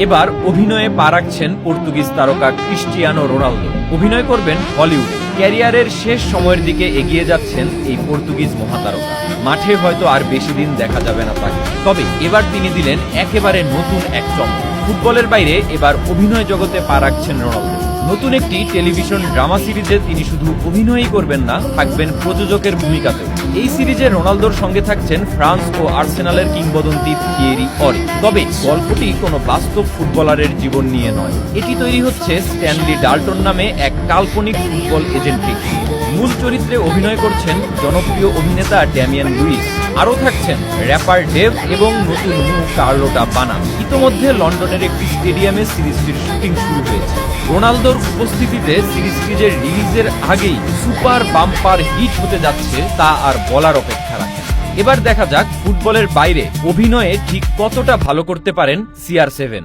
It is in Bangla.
এবার অভিনয়ে পা রাখছেন পর্তুগিজ তারকা ক্রিস্টিয়ানো রোনালদো। অভিনয় করবেন হলিউডে। ক্যারিয়ারের শেষ সময়ের দিকে এগিয়ে যাচ্ছেন এই পর্তুগিজ মহাতারকা। মাঠে হয়তো আর বেশি দিন দেখা যাবে না তাকে, তবে এবার তিনি দিলেন একেবারে নতুন এক চমক। ফুটবলের বাইরে এবার অভিনয় জগতে পা রাখছেন রোনালদো। নতুন একটি টেলিভিশন ড্রামা সিরিজে তিনি শুধু অভিনয়ই করবেন না, থাকবেন প্রযোজকের ভূমিকাতেও। এই সিরিজে রোনালদোর সঙ্গে থাকছেন ফ্রান্স ও আর্সেনালের কিংবদন্তি থিয়েরি অরি। তবে গল্পটি কোনো বাস্তব ফুটবলারের জীবন নিয়ে নয়, এটি তৈরি হচ্ছে স্ট্যানলি ডাল্টন নামে এক কাল্পনিক ফুটবল এজেন্টকে। মূল চরিত্রে অভিনয় করছেন জনপ্রিয় অভিনেতা ড্যামিয়ান লুইস। আরও থাকছেন র্যাপার ডেভ এবং নতুন মুখ কার্লোটা বানা। ইতোমধ্যে লন্ডনের একটি স্টেডিয়ামে সিরিজটির শুটিং শুরু হয়েছে। রোনালদোর উপস্থিতিতে সিরিজটি যে রিলিজের আগেই সুপার বাম্পার হিট হতে যাচ্ছে তা আর বলার অপেক্ষা রাখে না। এবার দেখা যাক ফুটবলের বাইরে অভিনয়ে ঠিক কতটা ভালো করতে পারেন CR7।